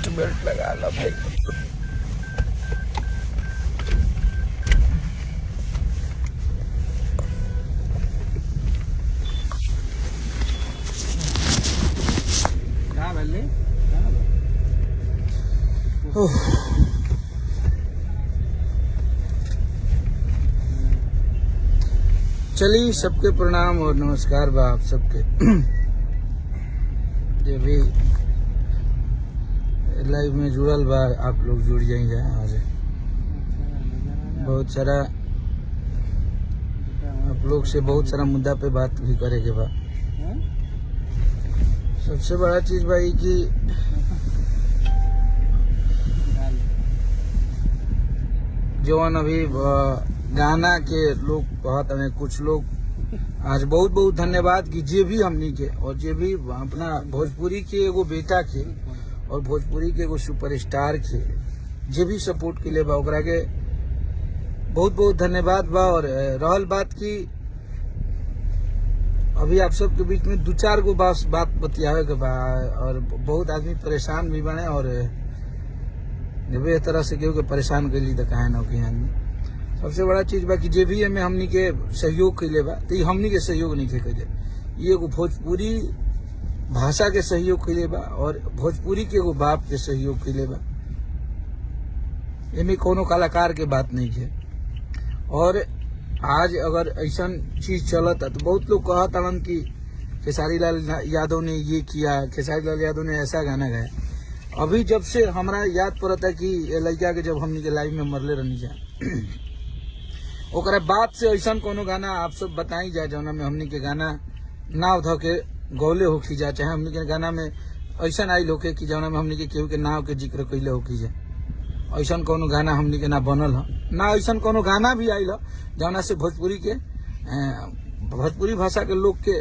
Seat belt लगा लो भाई। चलिए, सबके प्रणाम और नमस्कार बा आप सबके। जो भी लाइव में जुड़ल बा आप लोग जुड़ जाइए। और बहुत सारा आप लोग से बहुत सारा मुद्दा पे बात भी करे के बा। सबसे बड़ा चीज भाई कि जौन अभी गाना के लोग कहत हमें, कुछ लोग आज बहुत बहुत धन्यवाद कि जे भी हमनी के और जे भी अपना भोजपुरी के एगो बेटा के और भोजपुरी के एगो सुपरस्टार के जे भी सपोर्ट के लिए बा ओकरा के बहुत बहुत धन्यवाद बा। और रहल बात की अभी आप सबके बीच में दो चार गो बात बतियावे के बा और बहुत आदमी परेशान भी बने। और जब इस तरह से केहू के परेशान कैली तो काहे ना कि आदमी सबसे बड़ा चीज बा कि जे भी हमें हमनी के सहयोग कैले बा तो हमनी के सहयोग नहीं कैले, ये एगो भोजपुरी भाषा के सहयोग कैले बा और भोजपुरी के एगो बाप के सहयोग कैले बा। एमे कोनो कलाकार के बात नहीं है। और आज अगर ऐसा चीज चलत है तो बहुत लोग कहत हन कि खेसारी लाल यादव ने ये किया, खेसारी लाल यादव ने ऐसा गाना गाया। अभी जब से हमारा याद पड़ता है कि लड़का के जब हमनी के लाइव में मरले रहनी जा ओकरा बाद से ऐसा कोनो गाना आप सब बताई जाए जौना में हमनी के गाना नाव ध के गौले होखी जा, चाहे हमनी के गाना में ऐसा आयल होके कि जौना में हमनी के केहू के नाव के जिक्र कैले होखी जा। ऐसा कोनो गाना हमनी के ना बनल ह, ना ऐसा कोनो गाना भी आयल ह जौना से भोजपुरी भाषा के लोग के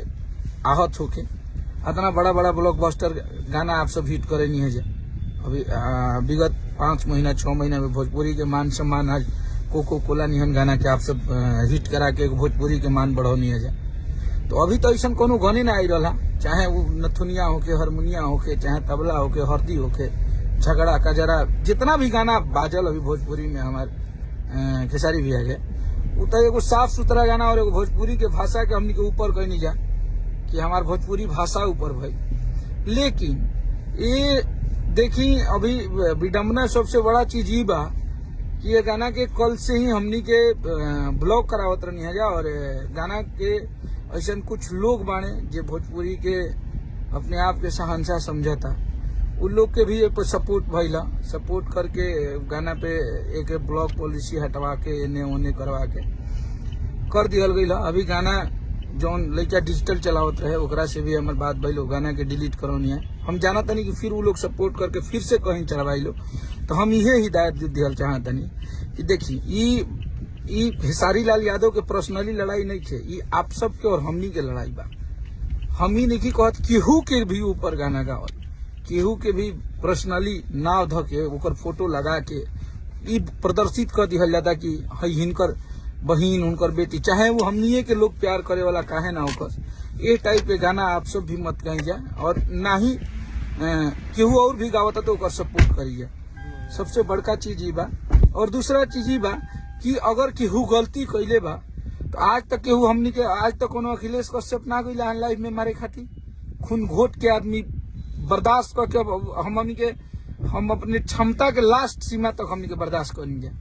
आहत होके इतना बड़ा बड़ा ब्लॉकबस्टर गाना आप सब हिट करे नहीं है जा। अभी विगत 5 महीना 6 महीना में भोजपुरी के मान सम्मान आज कोको कोला निहन गाना के आप सब हिट करा के भोजपुरी के मान बढ़ौनी है जा। तो अभी तो ऐसा कोनो गाने ना आई रहा, चाहे वो नथुनिया होके, हारमोनिया होके, चाहे तबला होके, हरदी होके, झगड़ा कजरा, जितना भी गाना बाजल अभी भोजपुरी में हमारे खेसारी भैया के, वो तो एगो साफ सुथरा गाना और एगो भोजपुरी के भाषा के हमनी के ऊपर कहीं नहीं जा कि हमार भोजपुरी भाषा ऊपर भाई। लेकिन ये देखी अभी विडम्बना सबसे बड़ा चीज ये बा कि ये गाना के कल से ही हमनी के ब्लॉक करावत रहनी है जा। और गाना के ऐसा कुछ लोग बाने जे भोजपुरी के अपने आप के शहंशाह समझता, उन लोग के भी सपोर्ट भइला, सपोर्ट करके गाना पे एक ब्लॉक पॉलिसी हटवा के एने ओने करवा के कर दियल गई। अभी गाना जौन लड़का डिजिटल चलावत रहे ओकरा से भी हमार बात भइल, गाना के डिलीट करौनी है। हम जाना तनी कि फिर वो लोग सपोर्ट करके फिर से कहीं चलवाई लो। तो हम ये हिदायत दिहल चाहतनी कि देखी ई खेसारी लाल यादव के पर्सनली लड़ाई नहीं थे, ये आप सब के और हमनी के लड़ाई बा। हम ही नहीं कहत केहू के भी ऊपर गाना गावल, केहू के भी पर्सनली नाव ध के ओकर फोटो लगा के ई प्रदर्शित कर दिहल जाता कि हिनकर बहिन उनकर बेटी, चाहे वो हमनिए के लोग प्यार करे वाला काहे ना होकर ये टाइप के गाना आप सब भी मत कही जाए। और ना ही केहू और भी गावता तो ओकर सपोर्ट करिए। सबसे बड़का चीज ये बा। और दूसरा चीज ये बा कि अगर केहू गलती कैले बा तो आज तक केहू हमनी के आज तक कोनो अखिलेश कश्यप ना गइला लाइफ में मारे खातिर, खून घोट के आदमी बर्दाश्त करके हम अपने क्षमता के लास्ट सीमा तक हमनी के बर्दाश्त करनी जाए।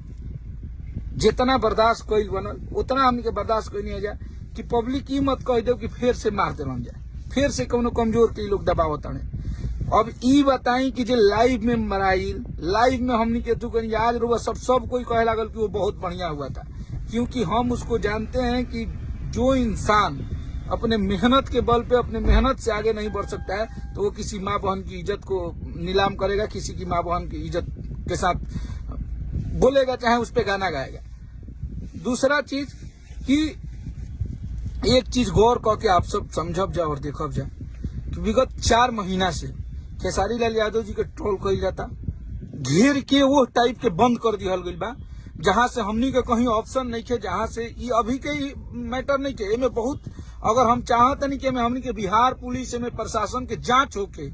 जितना बर्दाश्त कइल बनल उतना हमनी के बर्दाश्त करनी है जाए कि पब्लिक ई मत कह दो कि फिर से मार देलन जाए, फिर से कोनो कमजोर के लोग दबावत है। अब ई बताई कि जो लाइव में मराइल, लाइव में हमनी के दुकान याद रुआ सब कोई कहे लागल कि वो बहुत बढ़िया हुआ था, क्योंकि हम उसको जानते हैं कि जो इंसान अपने मेहनत के बल पे अपने मेहनत से आगे नहीं बढ़ सकता है तो वो किसी माँ बहन की इज्जत को नीलाम करेगा, किसी की माँ बहन की इज्जत के साथ बोलेगा, चाहे उस पे गाना गाएगा। दूसरा चीज कि एक चीज गौर करके आप सब समझब जा और देखब जा कि विगत 4 महीना से खेसारी लाल यादव जी के ट्रोल कइल जाता, घेर के वो टाइप के बंद कर दिहल गइल बा, जहां से हमनी के कहीं ऑप्शन नहीं थे, जहां से ये अभी के मैटर नहीं थे। एमे बहुत अगर हम चाहत नहीं कि हमनी के बिहार पुलिस में प्रशासन के जांच होके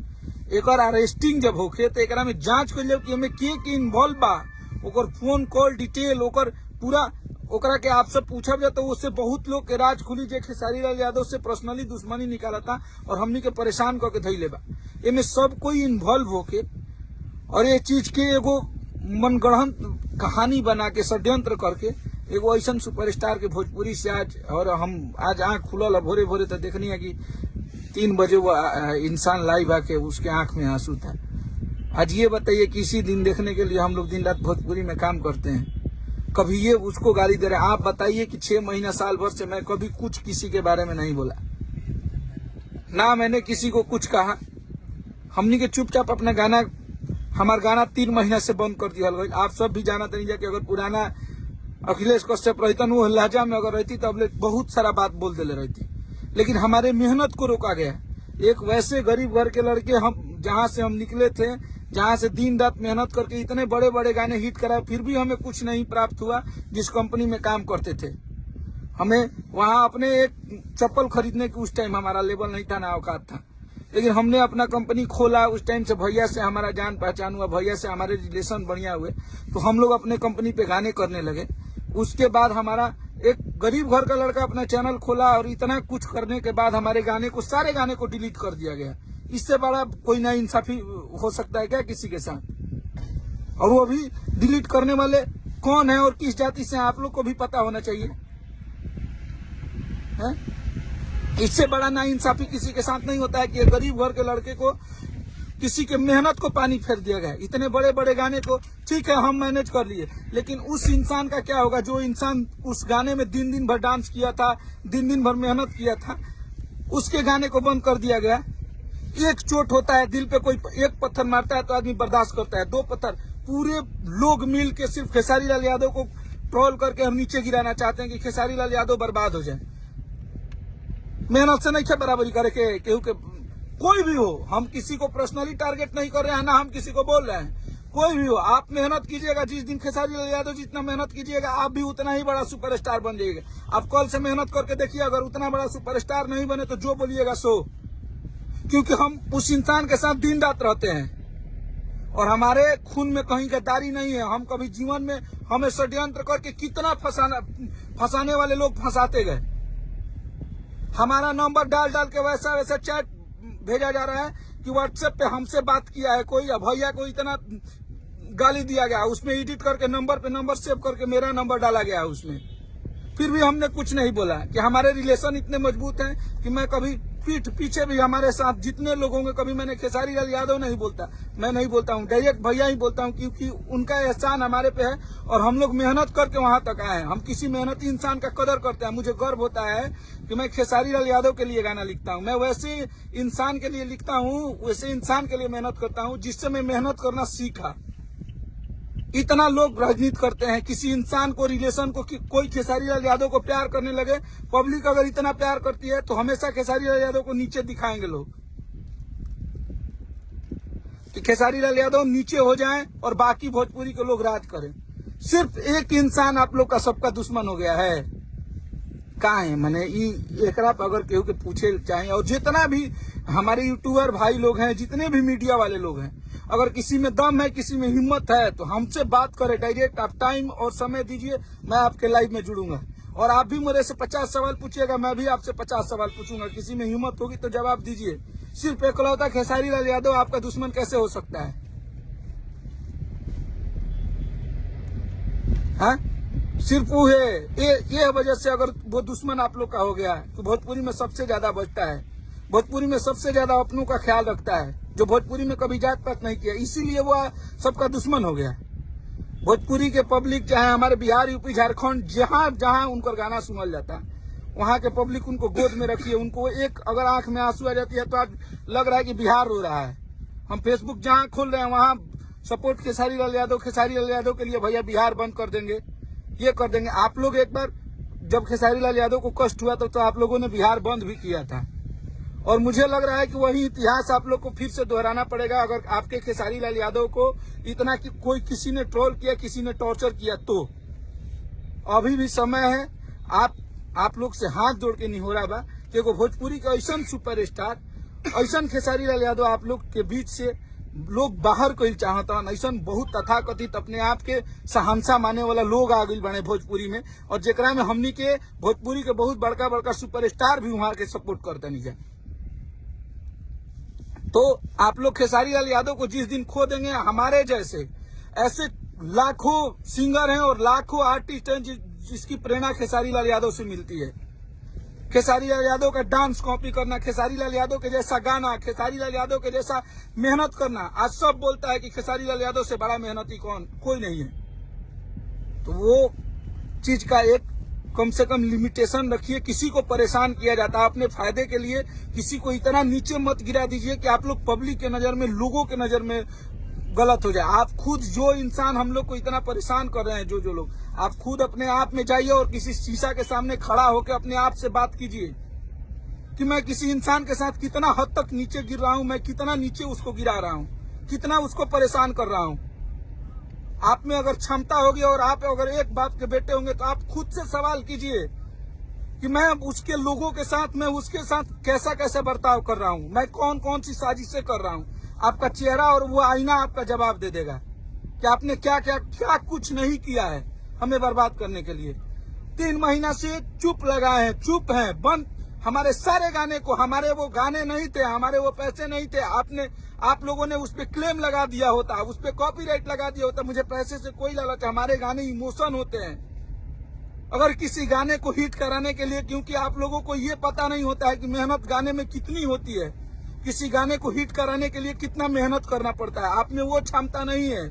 एक अरेस्टिंग जब होके तो एकरा में जांच कर कि हमें के इन्वॉल्व बा, ओकर फोन कॉल डिटेल, ओकर पूरा ओकरा के आपसे पूछा जाए तो उससे बहुत लोग के राज खुली जे खेसारी लाल यादव से पर्सनली दुश्मनी निकाला था और हमनी के परेशान करके धैले बा। एमे सब कोई इन्वॉल्व होके और ये चीज के एगो मनगढ़ंत कहानी बना के षड्यंत्र करके एगो ऐसा सुपरस्टार के भोजपुरी से आज, और हम आज आंख खुलल है भोरे भोरे तो देखनी है कि 3 बजे वो इंसान लाइव आके उसके आंख में आंसू था। आज ये बताइए कि इसी दिन देखने के लिए हम लोग दिन रात भोजपुरी में काम करते हैं, कभी ये उसको गाली दे रहे हैं। आप बताइए कि 6 महीना साल भर से मैं कभी कुछ किसी के बारे में नहीं बोला, ना मैंने किसी को कुछ कहा। हमनी के चुपचाप अपना गाना, हमारा गाना 3 महीना से बंद कर दिया गई। आप सब भी जाना नहीं कि अगर पुराना अखिलेश कश्यप रहता वो लहजा में अगर रहती तो अब बहुत सारा बात बोल देले रहती, लेकिन हमारे मेहनत को रोका गया। एक वैसे गरीब घर के लड़के हम जहां से हम निकले थे, जहां से दिन रात मेहनत करके इतने बड़े बड़े गाने हिट कराए, फिर भी हमें कुछ नहीं प्राप्त हुआ। जिस कंपनी में काम करते थे हमें वहां अपने एक चप्पल खरीदने की उस टाइम हमारा लेवल नहीं था, ना औकात था, लेकिन हमने अपना कंपनी खोला। उस टाइम से भैया से हमारा जान पहचान हुआ, भैया से हमारे रिलेशन बढ़िया हुए, तो हम लोग अपने कंपनी पे गाने करने लगे। उसके बाद हमारा एक गरीब घर का लड़का अपना चैनल खोला और इतना कुछ करने के बाद हमारे गाने को, सारे गाने को डिलीट कर दिया गया। इससे बड़ा कोई ना इंसाफी हो सकता है क्या किसी के साथ? और वो भी डिलीट करने वाले कौन है और किस जाति से, आप लोग को भी पता होना चाहिए है? इससे बड़ा ना इंसाफी किसी के साथ नहीं होता है कि एक गरीब घर के लड़के को, किसी के मेहनत को पानी फेर दिया गया। इतने बड़े बड़े गाने को ठीक है हम मैनेज कर लिए, लेकिन उस इंसान का क्या होगा जो इंसान उस गाने में दिन दिन भर डांस किया था, दिन दिन भर मेहनत किया था, उसके गाने को बंद कर दिया गया। एक चोट होता है दिल पे, कोई एक पत्थर मारता है तो आदमी बर्दाश्त करता है, 2 पत्थर पूरे लोग मिल के सिर्फ खेसारी लाल यादव को ट्रोल करके हम नीचे गिराना चाहते हैं कि खेसारी लाल यादव बर्बाद हो जाए। मेहनत से नहीं क्या बराबरी करे के केहू के, कोई भी हो, हम किसी को पर्सनली टारगेट नहीं कर रहे हैं, ना हम किसी को बोल रहे हैं, कोई भी हो, आप मेहनत कीजिएगा। जिस दिन खेसारी लाल यादव जितना मेहनत कीजिएगा आप भी उतना ही बड़ा सुपरस्टार बन जाइएगा। आप कल से मेहनत करके देखिए, अगर उतना बड़ा सुपरस्टार नहीं बने तो जो बोलिएगा सो, क्योंकि हम उस इंसान के साथ दिन रात रहते हैं और हमारे खून में कहीं गद्दारी नहीं है। हम कभी जीवन में, हमें षड्यंत्र करके कितना फंसाने वाले लोग फंसाते गए। हमारा नंबर डाल डाल के वैसा वैसा चैट भेजा जा रहा है कि व्हाट्सएप पे हमसे बात किया है कोई, भैया को इतना गाली दिया गया, उसमें एडिट करके नंबर पे नंबर सेव करके मेरा नंबर डाला गया उसमें, फिर भी हमने कुछ नहीं बोला। कि हमारे रिलेशन इतने मजबूत हैं कि मैं कभी पीठ पीछे भी हमारे साथ जितने लोग होंगे, कभी मैंने खेसारी लाल यादव नहीं बोलता, मैं नहीं बोलता हूँ, डायरेक्ट भैया ही बोलता हूँ, क्योंकि उनका एहसान हमारे पे है और हम लोग मेहनत करके वहां तक आए हैं। हम किसी मेहनती इंसान का कदर करते हैं। मुझे गर्व होता है कि मैं खेसारी लाल यादव के लिए गाना लिखता हूँ, मैं वैसे इंसान के लिए लिखता हूँ, वैसे इंसान के लिए मेहनत करता हूँ जिससे मैं मेहनत करना सीखा। इतना लोग राजनीति करते हैं, किसी इंसान को, रिलेशन को, कोई खेसारी लाल यादव को प्यार करने लगे, पब्लिक अगर इतना प्यार करती है तो हमेशा खेसारी लाल यादव को नीचे दिखाएंगे लोग, कि खेसारी लाल यादव नीचे हो जाएं और बाकी भोजपुरी के लोग राज करें। सिर्फ एक इंसान आप लोग का सबका दुश्मन हो गया है। कहाँ है मैंने एकरा अगर केहू के पूछे चाहे, और जितना भी हमारे यूट्यूबर भाई लोग हैं, जितने भी मीडिया वाले लोग हैं, अगर किसी में दम है, किसी में हिम्मत है तो हमसे बात करें डायरेक्ट। आप टाइम और समय दीजिए, मैं आपके लाइव में जुड़ूंगा और आप भी मेरे से 50 सवाल पूछिएगा, मैं भी आपसे 50 सवाल पूछूंगा। किसी में हिम्मत होगी तो जवाब दीजिए। सिर्फ एकलौता खेसारी लाल यादव आपका दुश्मन कैसे हो सकता है? हाँ, सिर्फ वो है, ये वजह से अगर वो दुश्मन आप लोग का हो गया है तो भोजपुरी में सबसे ज्यादा बचता है, भोजपुरी में सबसे ज्यादा अपनों का ख्याल रखता है, जो भोजपुरी में कभी जात पात नहीं किया, इसीलिए वो सबका दुश्मन हो गया। भोजपुरी के पब्लिक चाहे हमारे बिहार, यूपी, झारखंड, जहां जहां उनका गाना सुनल जाता है, वहां के पब्लिक उनको गोद में रखिए। उनको एक अगर आंख में आंसू आ जाती है तो आज लग रहा है कि बिहार रो रहा है। हम फेसबुक जहां खोल रहे हैं वहां सपोर्ट खेसारी लाल यादव, खेसारी लाल यादव के लिए भैया बिहार बंद कर देंगे, ये कर देंगे। आप लोग एक बार जब खेसारी लाल यादव को कष्ट हुआ तो आप लोगों ने बिहार बंद भी किया था, और मुझे लग रहा है कि वही इतिहास आप लोग को फिर से दोहराना पड़ेगा। अगर आपके खेसारी लाल यादव को इतना कि कोई किसी ने ट्रोल किया, किसी ने टॉर्चर किया, तो अभी भी समय है। आप लोग से हाथ जोड़ के निहोरा बा कि एगो भोजपुरी का ऐसा सुपरस्टार ऐसा खेसारी लाल यादव आप लोग के बीच से लोग बाहर कोई चाहता, ऐसा बहुत तथाकथित अपने आप के शहंशाह माने वाला लोग आ गई बने भोजपुरी में, और जेकरा में हमनी के भोजपुरी के बहुत बड़का बड़का सुपरस्टार भी वहां के सपोर्ट करते नहीं जाए। तो आप लोग खेसारी लाल यादव को जिस दिन खो देंगे, हमारे जैसे ऐसे लाखों सिंगर हैं और लाखों आर्टिस्ट हैं जिसकी प्रेरणा खेसारी लाल यादव से मिलती है। खेसारी लाल यादव का डांस कॉपी करना, खेसारी लाल यादव के जैसा गाना, खेसारी लाल यादव के जैसा मेहनत करना। आज सब बोलता है कि खेसारी लाल यादव से बड़ा मेहनती कोई नहीं है। तो वो चीज का एक कम से कम लिमिटेशन रखिए। किसी को परेशान किया जाता है अपने फायदे के लिए, किसी को इतना नीचे मत गिरा दीजिए कि आप लोग पब्लिक के नजर में, लोगों के नजर में गलत हो जाए। आप खुद जो इंसान हम लोग को इतना परेशान कर रहे हैं, जो लोग, आप खुद अपने आप में जाइए और किसी शीशा के सामने खड़ा होकर अपने आप से बात कीजिए कि मैं किसी इंसान के साथ कितना हद तक नीचे गिर रहा हूं, मैं कितना नीचे उसको गिरा रहा हूं, कितना उसको परेशान कर रहा हूं। आप में अगर क्षमता होगी और आप अगर एक बाप के बेटे होंगे तो आप खुद से सवाल कीजिए कि मैं उसके लोगों के साथ, मैं उसके साथ कैसा कैसा बर्ताव कर रहा हूं, मैं कौन कौन सी साजिशें कर रहा हूं। आपका चेहरा और वो आईना आपका जवाब दे देगा कि आपने क्या क्या क्या कुछ नहीं किया है हमें बर्बाद करने के लिए। 3 महीना से चुप लगाए हैं, चुप हैं, बंद। हमारे सारे गाने को, हमारे वो गाने नहीं थे, हमारे वो पैसे नहीं थे, आप लोगों ने उस पे क्लेम लगा दिया होता, उस पे कॉपीराइट लगा दिया होता। मुझे पैसे से कोई लालच, हमारे गाने इमोशन होते हैं। अगर किसी गाने को हिट कराने के लिए, क्योंकि आप लोगों को ये पता नहीं होता है कि मेहनत गाने में कितनी होती है, किसी गाने को हिट कराने के लिए कितना मेहनत करना पड़ता है। आप में वो क्षमता नहीं है,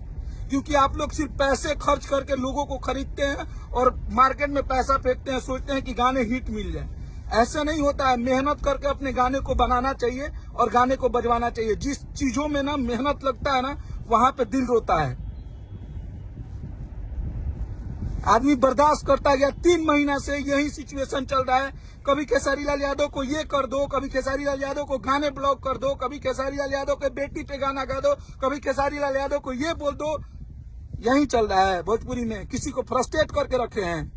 क्योंकि आप लोग सिर्फ पैसे खर्च करके लोगों को खरीदते हैं और मार्केट में पैसा फेंकते हैं, सोचते हैं कि गाने हिट मिल जाए। ऐसा नहीं होता है। मेहनत करके अपने गाने को बनाना चाहिए और गाने को बजवाना चाहिए। जिस चीजों में ना मेहनत लगता है ना, वहां पे दिल रोता है। आदमी बर्दाश्त करता गया। 3 महीना से यही सिचुएशन चल रहा है। कभी खेसारी लाल यादव को ये कर दो, कभी खेसारी लाल यादव को गाने ब्लॉक कर दो, कभी खेसारी लाल यादव के बेटी पे गाना गा दो, कभी खेसारी लाल यादव को ये बोल दो। यही चल रहा है भोजपुरी में। किसी को फ्रस्ट्रेट करके रखे हैं।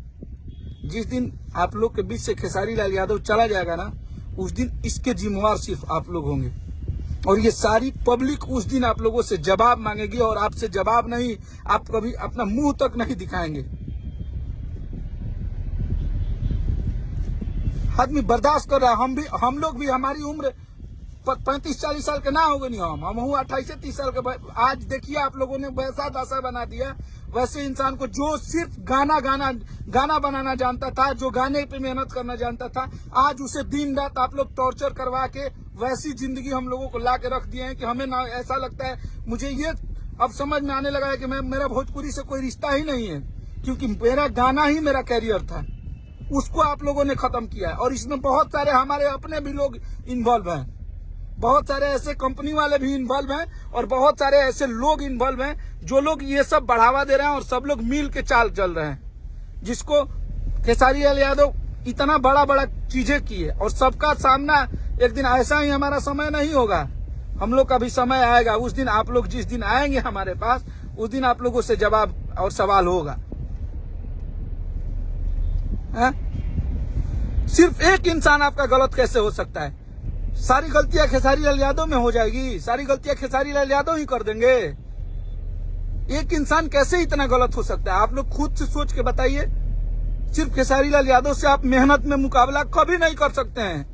जिस दिन आप लोग के बीच से खेसारी लाल यादव चला जाएगा ना, उस दिन इसके जिम्मेवार सिर्फ आप लोग होंगे, और ये सारी पब्लिक उस दिन आप लोगों से जवाब मांगेगी। और आपसे जवाब नहीं, आप कभी अपना मुंह तक नहीं दिखाएंगे। आदमी बर्दाश्त कर रहा है। हम लोग भी, हमारी उम्र 35-40 साल के ना हो गए नहीं, हम हूँ 28 से 30 साल के। आज देखिए आप लोगों ने वैसा दशा बना दिया, वैसे इंसान को जो सिर्फ गाना बनाना जानता था, जो गाने पे मेहनत करना जानता था, आज उसे दिन रात आप लोग टॉर्चर करवा के वैसी जिंदगी हम लोगों को ला के रख दिए हैं कि हमें ना ऐसा लगता है। मुझे ये अब समझ में आने लगा है कि मेरा भोजपुरी से कोई रिश्ता ही नहीं है, क्योंकि मेरा गाना ही मेरा कैरियर था। उसको आप लोगों ने खत्म किया है। और इसमें बहुत सारे हमारे अपने भी लोग इन्वॉल्व हैं, बहुत सारे ऐसे कंपनी वाले भी इन्वॉल्व हैं, और बहुत सारे ऐसे लोग इन्वॉल्व हैं जो लोग ये सब बढ़ावा दे रहे हैं, और सब लोग मिल के चाल चल रहे हैं, जिसको खेसारी लाल यादव इतना बड़ा बड़ा चीजें किए। और सबका सामना एक दिन, ऐसा ही हमारा समय नहीं होगा, हम लोग का भी समय आएगा। उस दिन आप लोग जिस दिन आएंगे हमारे पास, उस दिन आप लोगों से जवाब और सवाल होगा। सिर्फ एक इंसान आपका गलत कैसे हो सकता है? सारी गलतियां खेसारी लाल यादव में हो जाएगी, सारी गलतियां खेसारी लाल यादव ही कर देंगे। एक इंसान कैसे इतना गलत हो सकता है? आप लोग खुद से सोच के बताइए। सिर्फ खेसारी लाल यादव से आप मेहनत में मुकाबला कभी नहीं कर सकते हैं।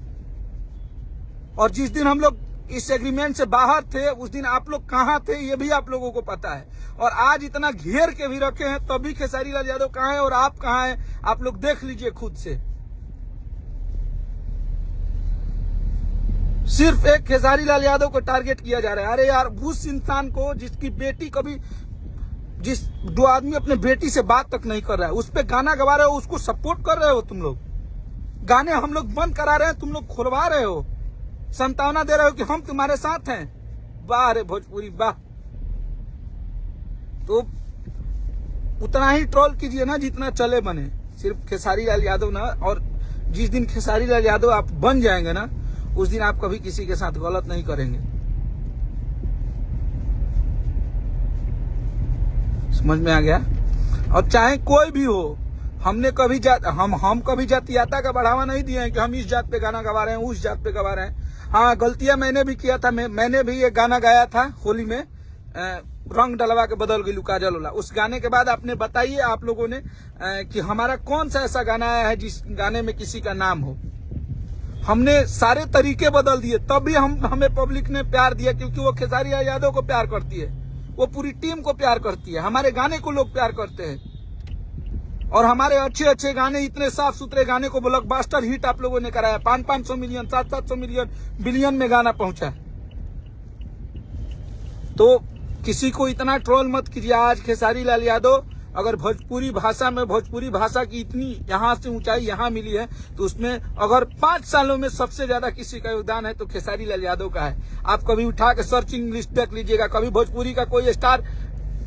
और जिस दिन हम लोग इस एग्रीमेंट से बाहर थे, उस दिन आप लोग कहां थे ये भी आप लोगों को पता है। और आज इतना घेर के भी रखे हैं, तभी खेसारी लाल यादव कहां है और आप कहां हैं, आप लोग देख लीजिए खुद से। सिर्फ एक खेसारी लाल यादव को टारगेट किया जा रहा है। अरे यार, उस इंसान को जिसकी बेटी कभी, दो आदमी अपने बेटी से बात तक नहीं कर रहा है, उस पे गाना गवा रहे हो, उसको सपोर्ट कर रहे हो तुम लोग। गाने हम लोग बंद करा रहे हैं, तुम लोग खुलवा रहे हो, संतावना दे रहे हो कि हम तुम्हारे साथ हैं। वाह रे भोजपुरी वाह। तो उतना ही ट्रोल कीजिए ना जितना चले बने, सिर्फ खेसारी लाल यादव ना। और जिस दिन खेसारी लाल यादव आप बन जाएंगे ना, उस दिन आप कभी किसी के साथ गलत नहीं करेंगे। समझ में आ गया? और चाहे कोई भी हो, हमने कभी हम कभी जातीयता का बढ़ावा नहीं दिया है कि हम इस जात पे गाना गवा रहे हैं, उस जात पे गवा रहे हैं। हाँ, गलतियां मैंने भी किया था। मैंने भी ये गाना गाया था होली में, रंग डलवा के बदल गई काजल वाला। उस गाने के बाद आपने बताइए आप लोगों ने कि हमारा कौन सा ऐसा गाना आया है जिस गाने में किसी का नाम हो। हमने सारे तरीके बदल दिए, तब भी हमें पब्लिक ने प्यार दिया, क्योंकि वो खेसारी यादव को प्यार करती है, वो पूरी टीम को प्यार करती है, हमारे गाने को लोग प्यार करते हैं। और हमारे अच्छे अच्छे गाने, इतने साफ सुथरे गाने को ब्लॉकबस्टर हिट आप लोगों ने कराया। 500 मिलियन, 700 मिलियन, बिलियन में गाना पहुंचा। तो किसी को इतना ट्रोल मत कीजिए। आज खेसारी लाल यादव अगर भोजपुरी भाषा की इतनी यहाँ से ऊंचाई यहाँ मिली है, तो उसमें अगर 5 सालों में सबसे ज्यादा किसी का योगदान है तो खेसारी लाल यादव का है। आप कभी उठा के सर्चिंग लिस्ट देख लीजिएगा, कभी भोजपुरी का कोई स्टार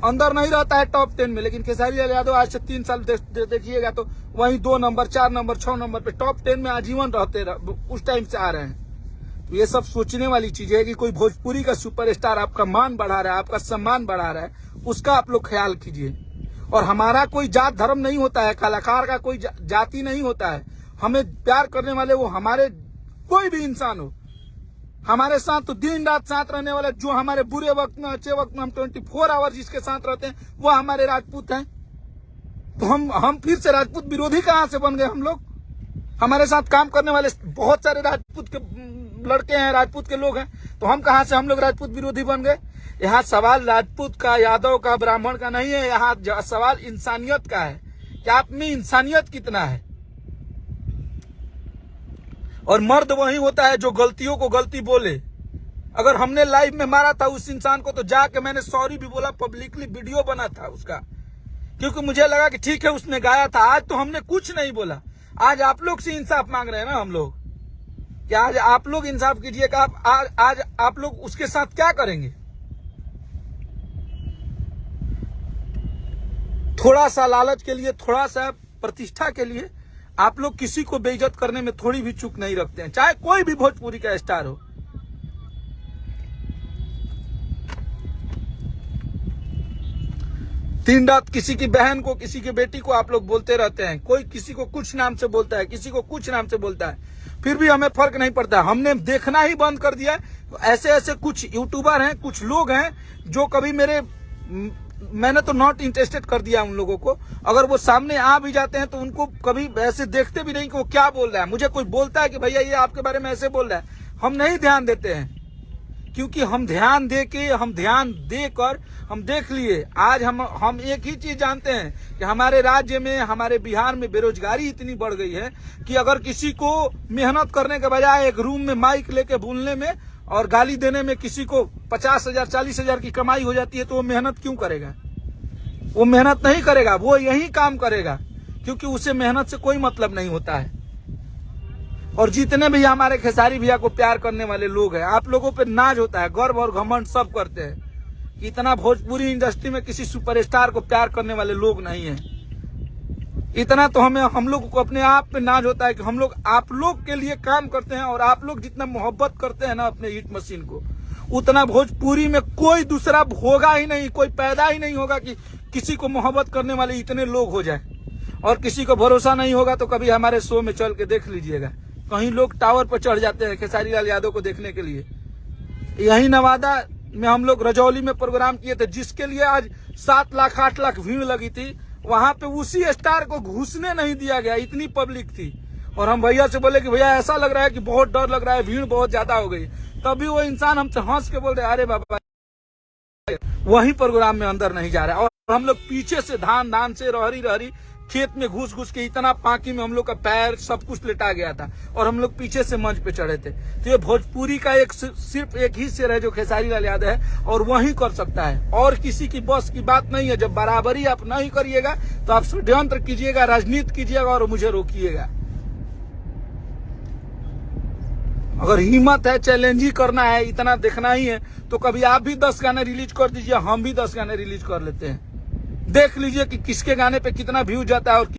अंदर नहीं रहता है टॉप 10 में, लेकिन खेसारी लाल यादव आज से 3 साल देखिएगा तो वहीं 2 नंबर, 4 नंबर, 6 नंबर पे टॉप 10 में आजीवन रहते उस टाइम से आ रहे हैं। तो ये सब सोचने वाली चीज है कि कोई भोजपुरी का सुपरस्टार आपका मान बढ़ा रहा है, आपका सम्मान बढ़ा रहा है, उसका आप लोग ख्याल कीजिए। और हमारा कोई जात धर्म नहीं होता है, कलाकार का कोई जाति नहीं होता है। हमें प्यार करने वाले वो हमारे कोई भी इंसान हो, हमारे साथ तो दिन रात साथ रहने वाले, जो हमारे बुरे वक्त में अच्छे वक्त में हम 24 आवर जिसके साथ रहते हैं वो हमारे राजपूत हैं। तो हम फिर से राजपूत विरोधी कहां से बन गए हम लोग? हमारे साथ काम करने वाले बहुत सारे राजपूत के लड़के हैं, राजपूत के लोग हैं, तो हम कहां से हम लोग राजपूत विरोधी बन गए? यहाँ सवाल राजपूत का, यादव का, ब्राह्मण का नहीं है, यहाँ सवाल इंसानियत का है कि आप में इंसानियत कितना है। और मर्द वही होता है जो गलतियों को गलती बोले। अगर हमने लाइव में मारा था उस इंसान को, तो जाके मैंने सॉरी भी बोला, पब्लिकली वीडियो बना था उसका, क्योंकि मुझे लगा कि ठीक है उसने गाया था। आज तो हमने कुछ नहीं बोला, आज आप लोग से इंसाफ मांग रहे हैं ना हम लोग, कि आज आप लोग इंसाफ कीजिएगा। आज आप लोग उसके साथ क्या करेंगे? थोड़ा सा लालच के लिए, थोड़ा सा प्रतिष्ठा के लिए आप लोग किसी को बेइज्जत करने में थोड़ी भी चूक नहीं रखते हैं, चाहे कोई भी भोजपुरी का स्टार हो। दिन रात किसी की बहन को, किसी की बेटी को आप लोग बोलते रहते हैं। कोई किसी को कुछ नाम से बोलता है, किसी को कुछ नाम से बोलता है, फिर भी हमें फर्क नहीं पड़ता। हमने देखना ही बंद कर दिया है। ऐसे ऐसे कुछ यूट्यूबर हैं, कुछ लोग हैं जो कभी मैंने तो नॉट इंटरेस्टेड कर दिया उन लोगों को। अगर वो सामने आ भी जाते हैं तो उनको कभी ऐसे देखते भी नहीं कि वो क्या बोल रहा है। मुझे कोई बोलता है कि भैया ये आपके बारे में ऐसे बोल रहा है, हम नहीं ध्यान देते हैं, क्योंकि हम ध्यान देकर हम देख लिए। आज हम एक ही चीज जानते हैं कि हमारे राज्य में, हमारे बिहार में बेरोजगारी इतनी बढ़ गई है कि अगर किसी को मेहनत करने के बजाय एक रूम में माइक लेके बोलने में और गाली देने में किसी को 50,000, 40,000 की कमाई हो जाती है, तो वो मेहनत क्यों करेगा? वो मेहनत नहीं करेगा, वो यही काम करेगा, क्योंकि उसे मेहनत से कोई मतलब नहीं होता है। और जितने भी हमारे खेसारी भैया को प्यार करने वाले लोग हैं, आप लोगों पे नाज होता है, गर्व और घमंड सब करते हैं। इतना भोजपुरी इंडस्ट्री में किसी सुपरस्टार को प्यार करने वाले लोग नहीं है। इतना तो हम लोग को अपने आप पे नाज होता है कि हम लोग आप लोग के लिए काम करते हैं, और आप लोग जितना मोहब्बत करते हैं ना अपने हिट मशीन को, उतना भोजपुरी में कोई दूसरा होगा ही नहीं, कोई पैदा ही नहीं होगा कि किसी को मोहब्बत करने वाले इतने लोग हो जाए। और किसी को भरोसा नहीं होगा तो कभी हमारे शो में चल के देख लीजिएगा, कहीं लोग टावर पर चढ़ जाते हैं खेसारी लाल यादव को देखने के लिए। यही नवादा में हम लोग रजौली में प्रोग्राम किए थे, जिसके लिए आज 7 लाख 8 लाख भीड़ लगी थी। वहां पे उसी स्टार को घुसने नहीं दिया गया, इतनी पब्लिक थी। और हम भैया से बोले कि भैया ऐसा लग रहा है कि बहुत डर लग रहा है, भीड़ बहुत ज्यादा हो गई। तभी वो इंसान हमसे हंस के बोल रहे, अरे बाबा वही प्रोग्राम में अंदर नहीं जा रहा है। और हम लोग पीछे से धान से रहरी खेत में घुस के इतना पाकी में हम लोग का पैर सब कुछ लिटा गया था, और हम लोग पीछे से मंच पे चढ़े थे। तो ये भोजपुरी का सिर्फ एक ही शेर है जो खेसारी लाल यादव है, और वही कर सकता है, और किसी की बस की बात नहीं है। जब बराबरी आप नहीं करिएगा तो आप षड्यंत्र कीजिएगा, राजनीति कीजिएगा और मुझे रोकिएगा। अगर हिम्मत है, चैलेंज ही करना है, इतना देखना ही है, तो कभी आप भी 10 गाने रिलीज कर दीजिए, हम भी 10 गाने रिलीज कर लेते हैं। देख लीजिए कि किसके गाने पे कितना व्यूज जाता है और